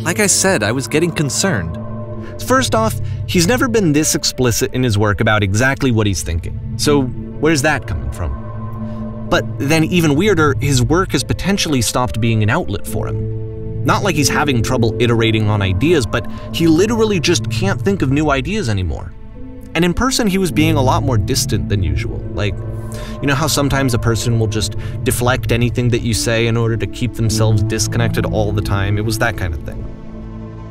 like I said, I was getting concerned. First off, he's never been this explicit in his work about exactly what he's thinking, so where's that coming from? But then even weirder, his work has potentially stopped being an outlet for him. Not like he's having trouble iterating on ideas, but he literally just can't think of new ideas anymore. And in person, he was being a lot more distant than usual. Like, you know how sometimes a person will just deflect anything that you say in order to keep themselves disconnected all the time? It was that kind of thing.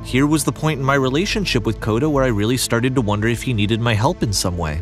Here was the point in my relationship with Kota where I really started to wonder if he needed my help in some way.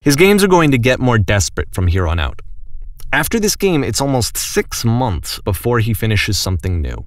His games are going to get more desperate from here on out. After this game, it's almost 6 months before he finishes something new.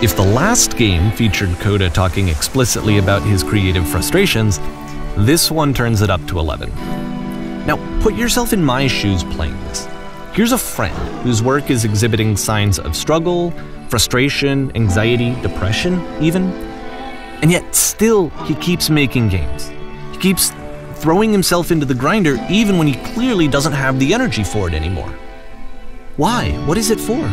If the last game featured Kota talking explicitly about his creative frustrations, this one turns it up to 11. Now, put yourself in my shoes playing this. Here's a friend whose work is exhibiting signs of struggle, frustration, anxiety, depression, even. And yet still, he keeps making games. He keeps throwing himself into the grinder even when he clearly doesn't have the energy for it anymore. Why? What is it for?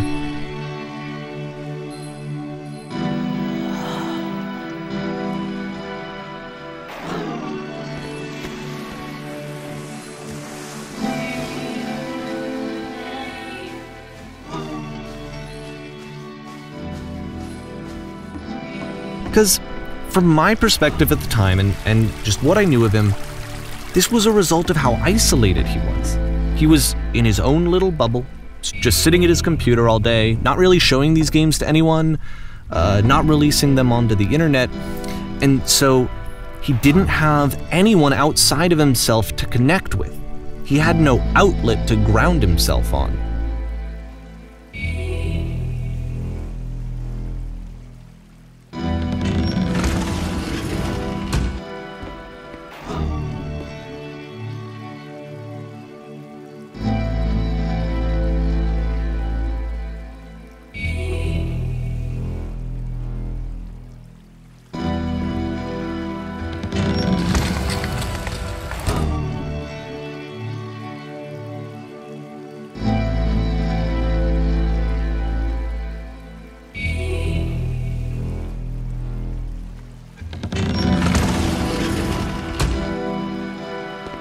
Because from my perspective at the time and just what I knew of him, this was a result of how isolated he was. He was in his own little bubble, just sitting at his computer all day, not really showing these games to anyone, not releasing them onto the internet, and so he didn't have anyone outside of himself to connect with. He had no outlet to ground himself on.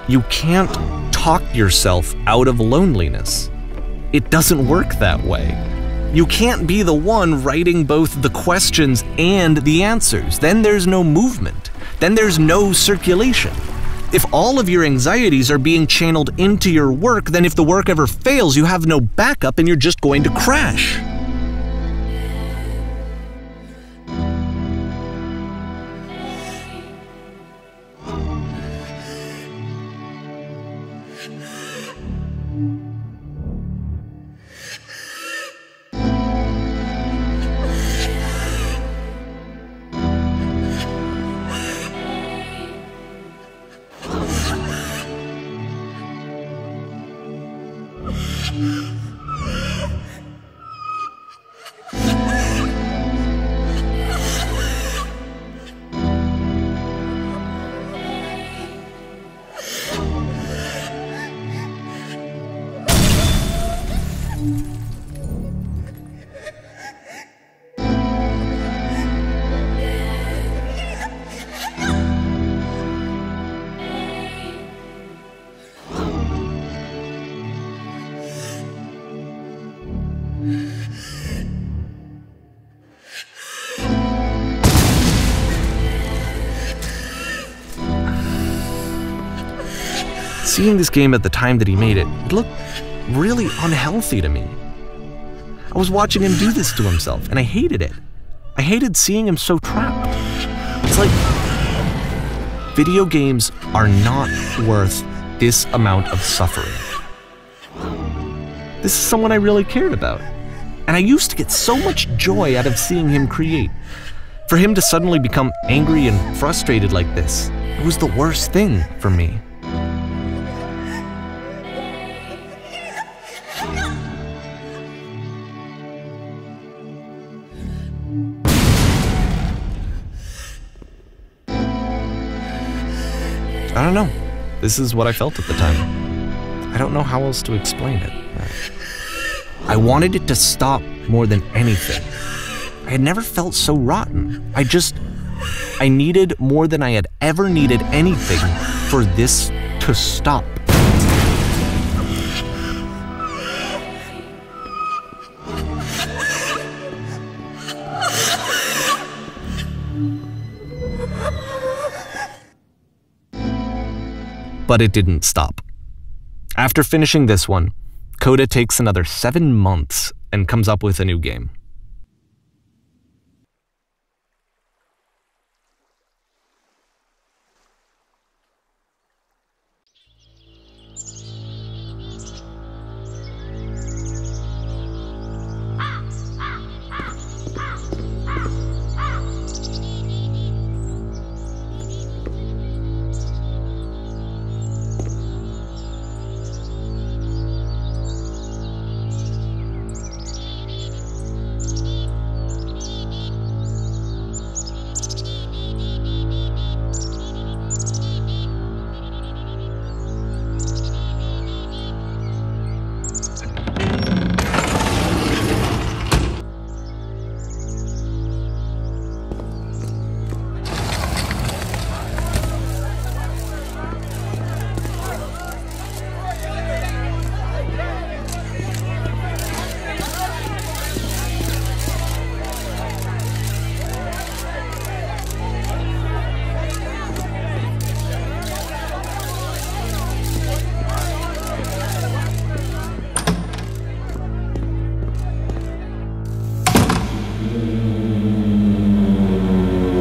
You can't talk yourself out of loneliness. It doesn't work that way. You can't be the one writing both the questions and the answers. Then there's no movement. Then there's no circulation. If all of your anxieties are being channeled into your work, then if the work ever fails, you have no backup and you're just going to crash. Seeing this game at the time that he made it, it looked really unhealthy to me. I was watching him do this to himself, and I hated it. I hated seeing him so trapped. It's like, video games are not worth this amount of suffering. This is someone I really cared about, and I used to get so much joy out of seeing him create. For him to suddenly become angry and frustrated like this, it was the worst thing for me. I don't know. This is what I felt at the time. I don't know how else to explain it. I wanted it to stop more than anything. I had never felt so rotten. I needed more than I had ever needed anything for this to stop. But it didn't stop. After finishing this one, Coda takes another 7 months and comes up with a new game.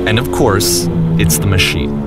And of course, it's the machine.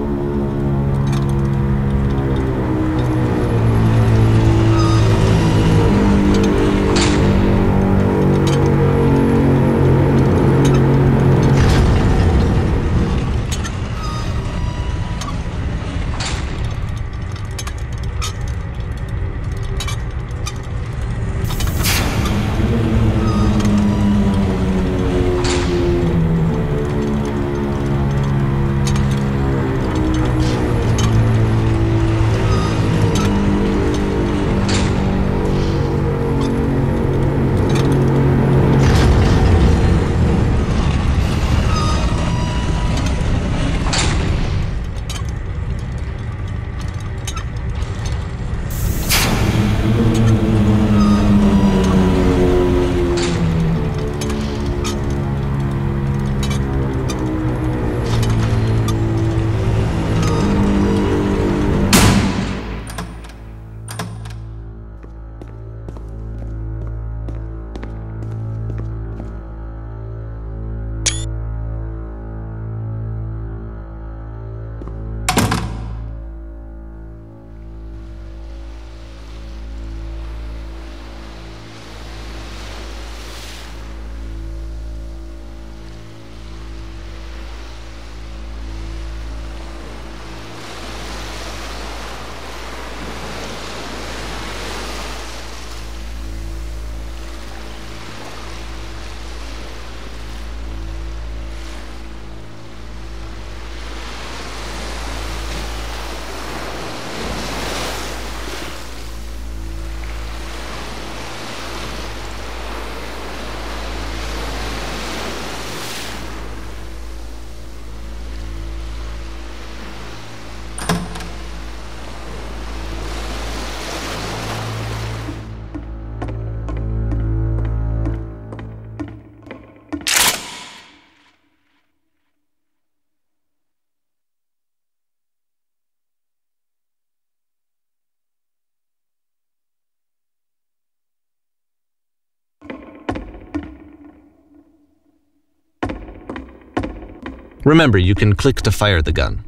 Remember, you can click to fire the gun.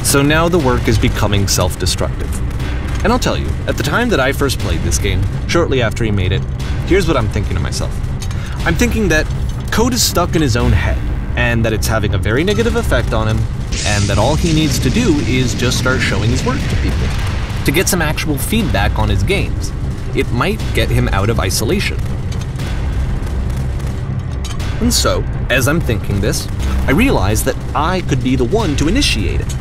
So now the work is becoming self-destructive. And I'll tell you, at the time that I first played this game, shortly after he made it, here's what I'm thinking to myself. I'm thinking that Code is stuck in his own head, and that it's having a very negative effect on him, and that all he needs to do is just start showing his work to people, to get some actual feedback on his games. It might get him out of isolation. And so, as I'm thinking this, I realize that I could be the one to initiate it.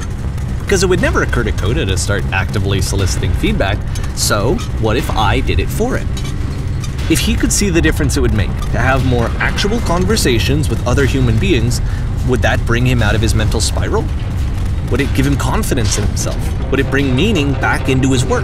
Because it would never occur to Coda to start actively soliciting feedback, so what if I did it for him? If he could see the difference it would make to have more actual conversations with other human beings, would that bring him out of his mental spiral? Would it give him confidence in himself? Would it bring meaning back into his work?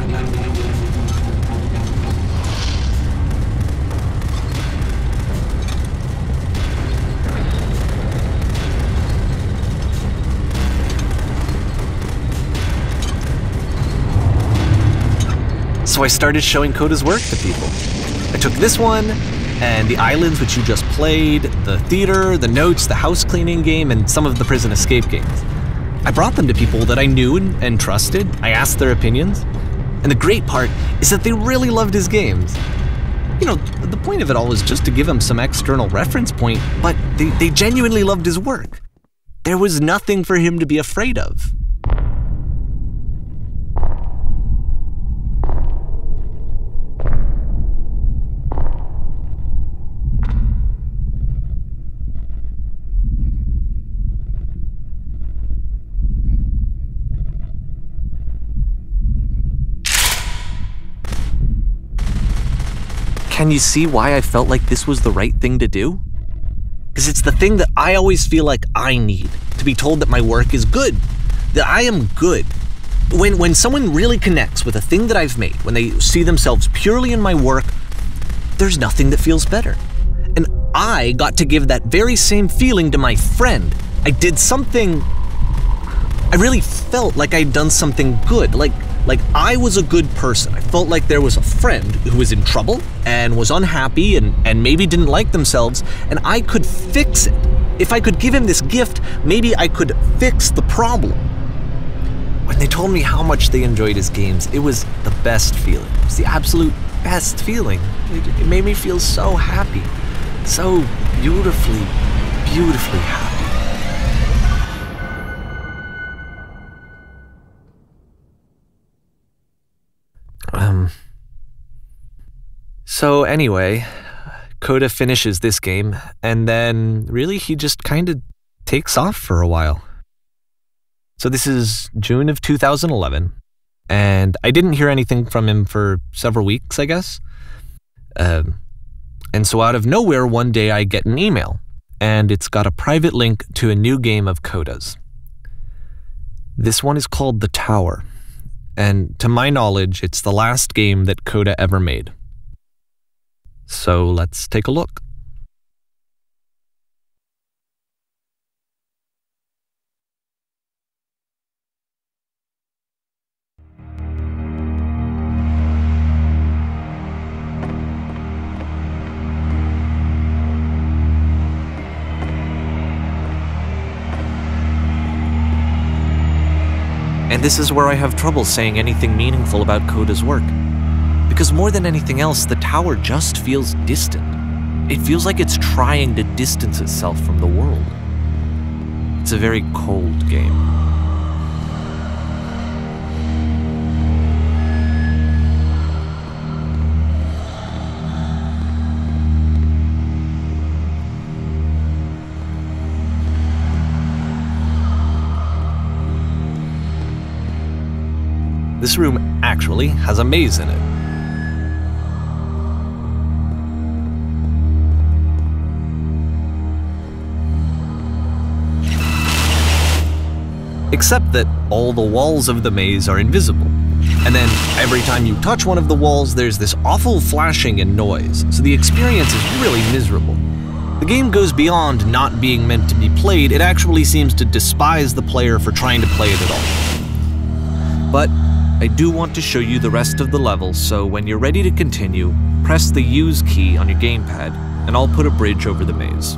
So I started showing Coda's work to people. I took this one, and the islands which you just played, the theater, the notes, the house cleaning game, and some of the prison escape games. I brought them to people that I knew and trusted. I asked their opinions. And the great part is that they really loved his games. You know, the point of it all was just to give him some external reference point, but they genuinely loved his work. There was nothing for him to be afraid of. Can you see why I felt like this was the right thing to do? Because it's the thing that I always feel like I need, to be told that my work is good, that I am good. When someone really connects with a thing that I've made, when they see themselves purely in my work, there's nothing that feels better. And I got to give that very same feeling to my friend. I did something, I really felt like I'd done something good, like I was a good person. I felt like there was a friend who was in trouble and was unhappy and maybe didn't like themselves, and I could fix it. If I could give him this gift, maybe I could fix the problem. When they told me how much they enjoyed his games, it was the best feeling. It was the absolute best feeling. It made me feel so happy, so beautifully, beautifully happy. So anyway, Coda finishes this game, and then really he just kind of takes off for a while. So this is June of 2011, and I didn't hear anything from him for several weeks, I guess. And so out of nowhere, one day I get an email, and it's got a private link to a new game of Coda's. This one is called The Tower, and to my knowledge, it's the last game that Coda ever made. So let's take a look. And this is where I have trouble saying anything meaningful about Coda's work. Because more than anything else, The Tower just feels distant. It feels like it's trying to distance itself from the world. It's a very cold game. This room actually has a maze in it. except that all the walls of the maze are invisible. And then every time you touch one of the walls, there's this awful flashing and noise, so the experience is really miserable. The game goes beyond not being meant to be played, it actually seems to despise the player for trying to play it at all. But I do want to show you the rest of the levels, so when you're ready to continue, press the Use key on your gamepad, and I'll put a bridge over the maze.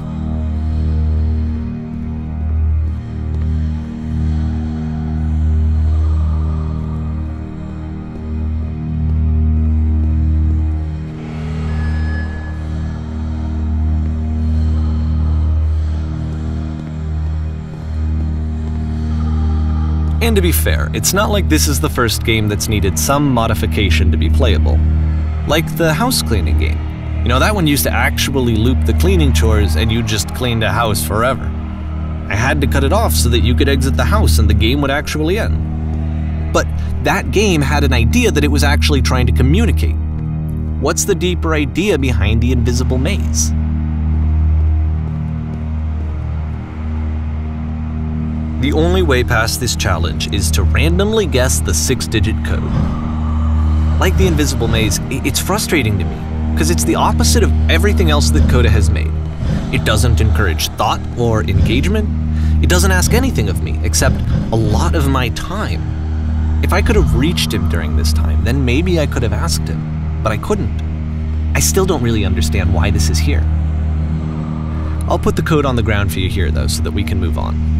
And to be fair, it's not like this is the first game that's needed some modification to be playable. Like the house cleaning game. You know, that one used to actually loop the cleaning chores and you just cleaned a house forever. I had to cut it off so that you could exit the house and the game would actually end. But that game had an idea that it was actually trying to communicate. What's the deeper idea behind the invisible maze? The only way past this challenge is to randomly guess the 6-digit code. Like the invisible maze, it's frustrating to me, because it's the opposite of everything else that Coda has made. It doesn't encourage thought or engagement. It doesn't ask anything of me, except a lot of my time. If I could have reached him during this time, then maybe I could have asked him, but I couldn't. I still don't really understand why this is here. I'll put the code on the ground for you here, though, so that we can move on.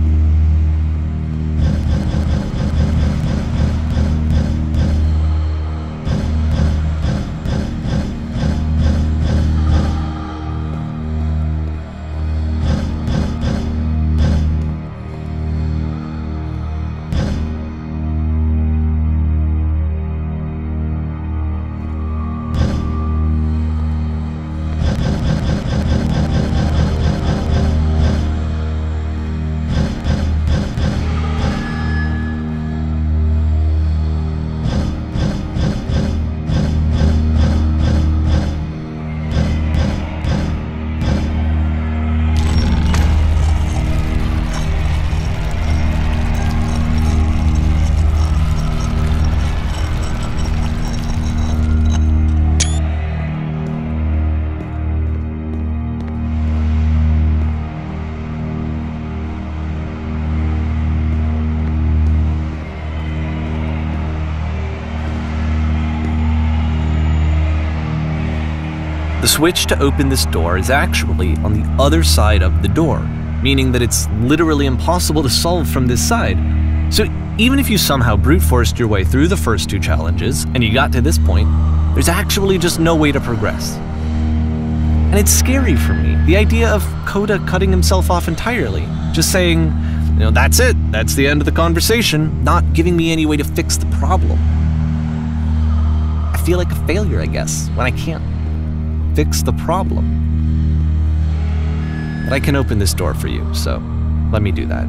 The switch to open this door is actually on the other side of the door, meaning that it's literally impossible to solve from this side. So even if you somehow brute forced your way through the first 2 challenges, and you got to this point, there's actually just no way to progress. And it's scary for me, the idea of Coda cutting himself off entirely, just saying, you know, that's it, that's the end of the conversation, not giving me any way to fix the problem. I feel like a failure, I guess, when I can't fix the problem. But I can open this door for you, so let me do that.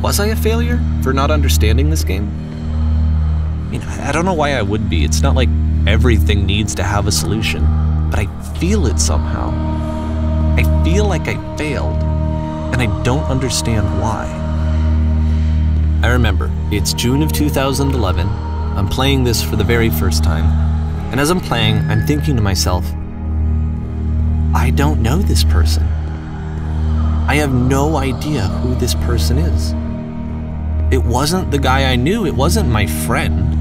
Was I a failure for not understanding this game? I mean, I don't know why I would be. It's not like everything needs to have a solution, but I feel it somehow. I feel like I failed, and I don't understand why. I remember, it's June of 2011, I'm playing this for the very first time, and as I'm playing, I'm thinking to myself, I don't know this person. I have no idea who this person is. It wasn't the guy I knew, it wasn't my friend.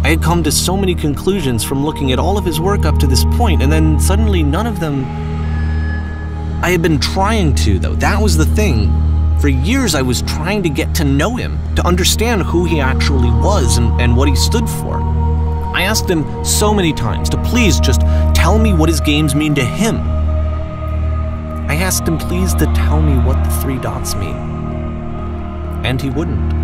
I had come to so many conclusions from looking at all of his work up to this point, and then suddenly none of them... I had been trying to, though, that was the thing. For years I was trying to get to know him, to understand who he actually was and what he stood for. I asked him so many times to please just tell me what his games mean to him. I asked him please to tell me what the 3 dots mean. And he wouldn't.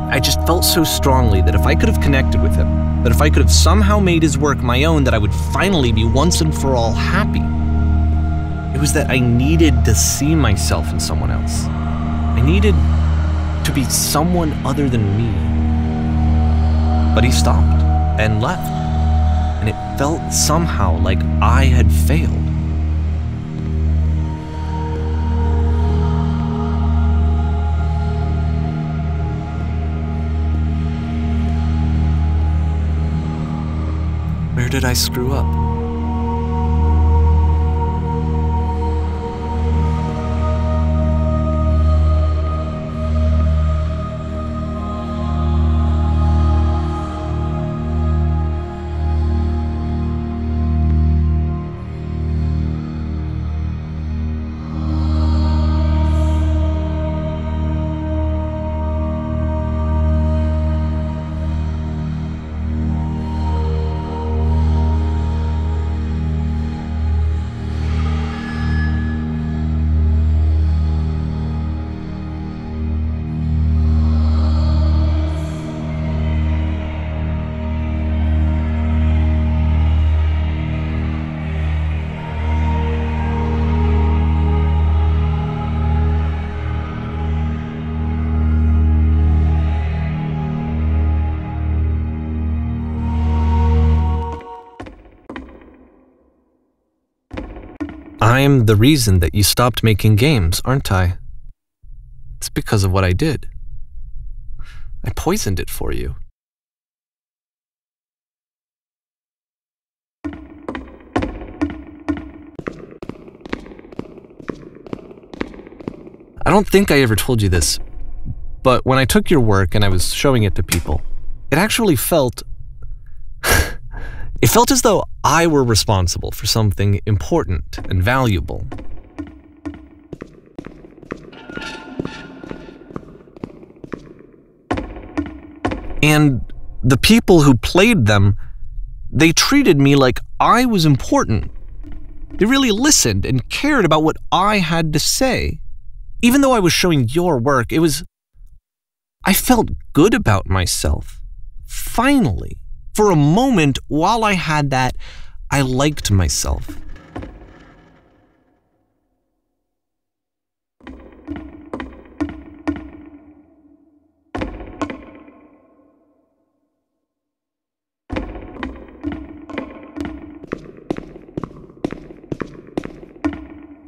I just felt so strongly that if I could have connected with him, that if I could have somehow made his work my own, that I would finally be once and for all happy. It was that I needed to see myself in someone else. I needed to be someone other than me. But he stopped. and left. And it felt somehow like I had failed. Where did I screw up? I'm the reason that you stopped making games, aren't I? It's because of what I did. I poisoned it for you. I don't think I ever told you this, but when I took your work and I was showing it to people, it actually felt... It felt as though I were responsible for something important and valuable. And the people who played them, they treated me like I was important. They really listened and cared about what I had to say. Even though I was showing your work, I felt good about myself. Finally. For a moment, while I had that, I liked myself.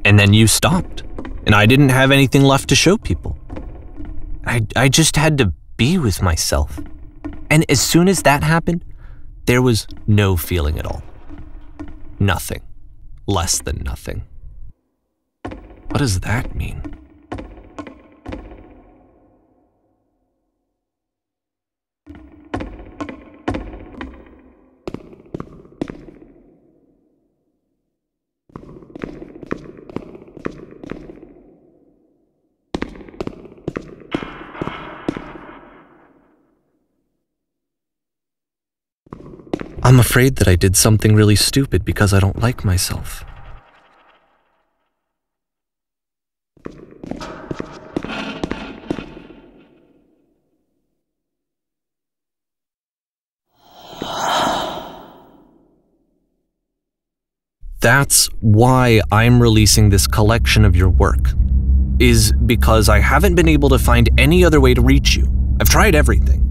And then you stopped, and I didn't have anything left to show people. I just had to be with myself. And as soon as that happened, there was no feeling at all. Nothing. Less than nothing. What does that mean? I'm afraid that I did something really stupid because I don't like myself. That's why I'm releasing this collection of your work, is because I haven't been able to find any other way to reach you. I've tried everything.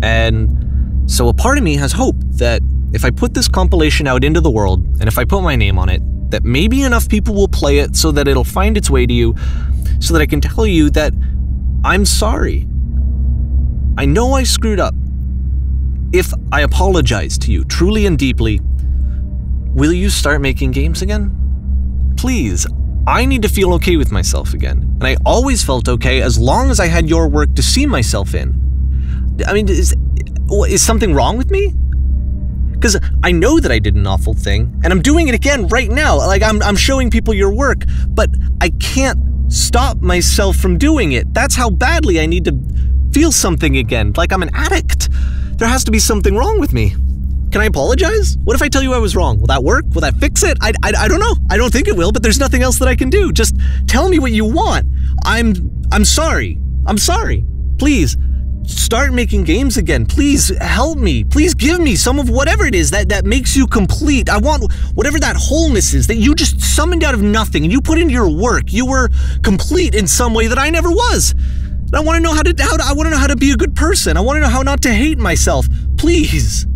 And so a part of me has hope that if I put this compilation out into the world, and if I put my name on it, that maybe enough people will play it so that it'll find its way to you, so that I can tell you that I'm sorry. I know I screwed up. If I apologize to you truly and deeply, will you start making games again? Please, I need to feel okay with myself again. And I always felt okay as long as I had your work to see myself in. I mean, is something wrong with me? Because I know that I did an awful thing, and I'm doing it again right now. Like, I'm showing people your work, but I can't stop myself from doing it. That's how badly I need to feel something again, like I'm an addict. There has to be something wrong with me. Can I apologize? What if I tell you I was wrong? Will that work? Will that fix it? I don't know. I don't think it will, but there's nothing else that I can do. Just tell me what you want. I'm sorry. I'm sorry. Please. Start making games again. Please help me. Please give me some of whatever it is that makes you complete. I want whatever that wholeness is that you just summoned out of nothing and you put into your work. You were complete in some way that I never was. And I want to know how to be a good person. I want to know how not to hate myself. Please.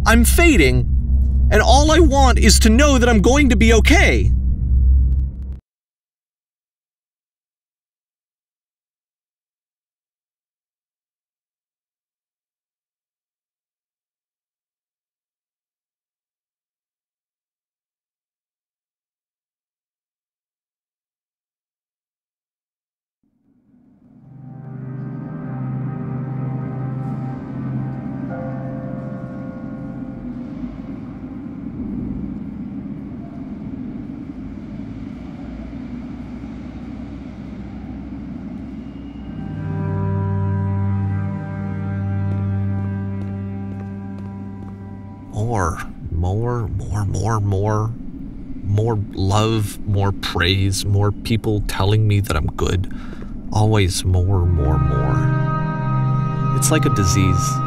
I'm fading, and all I want is to know that I'm going to be okay. More love, more praise, more people telling me that I'm good. Always more. It's like a disease.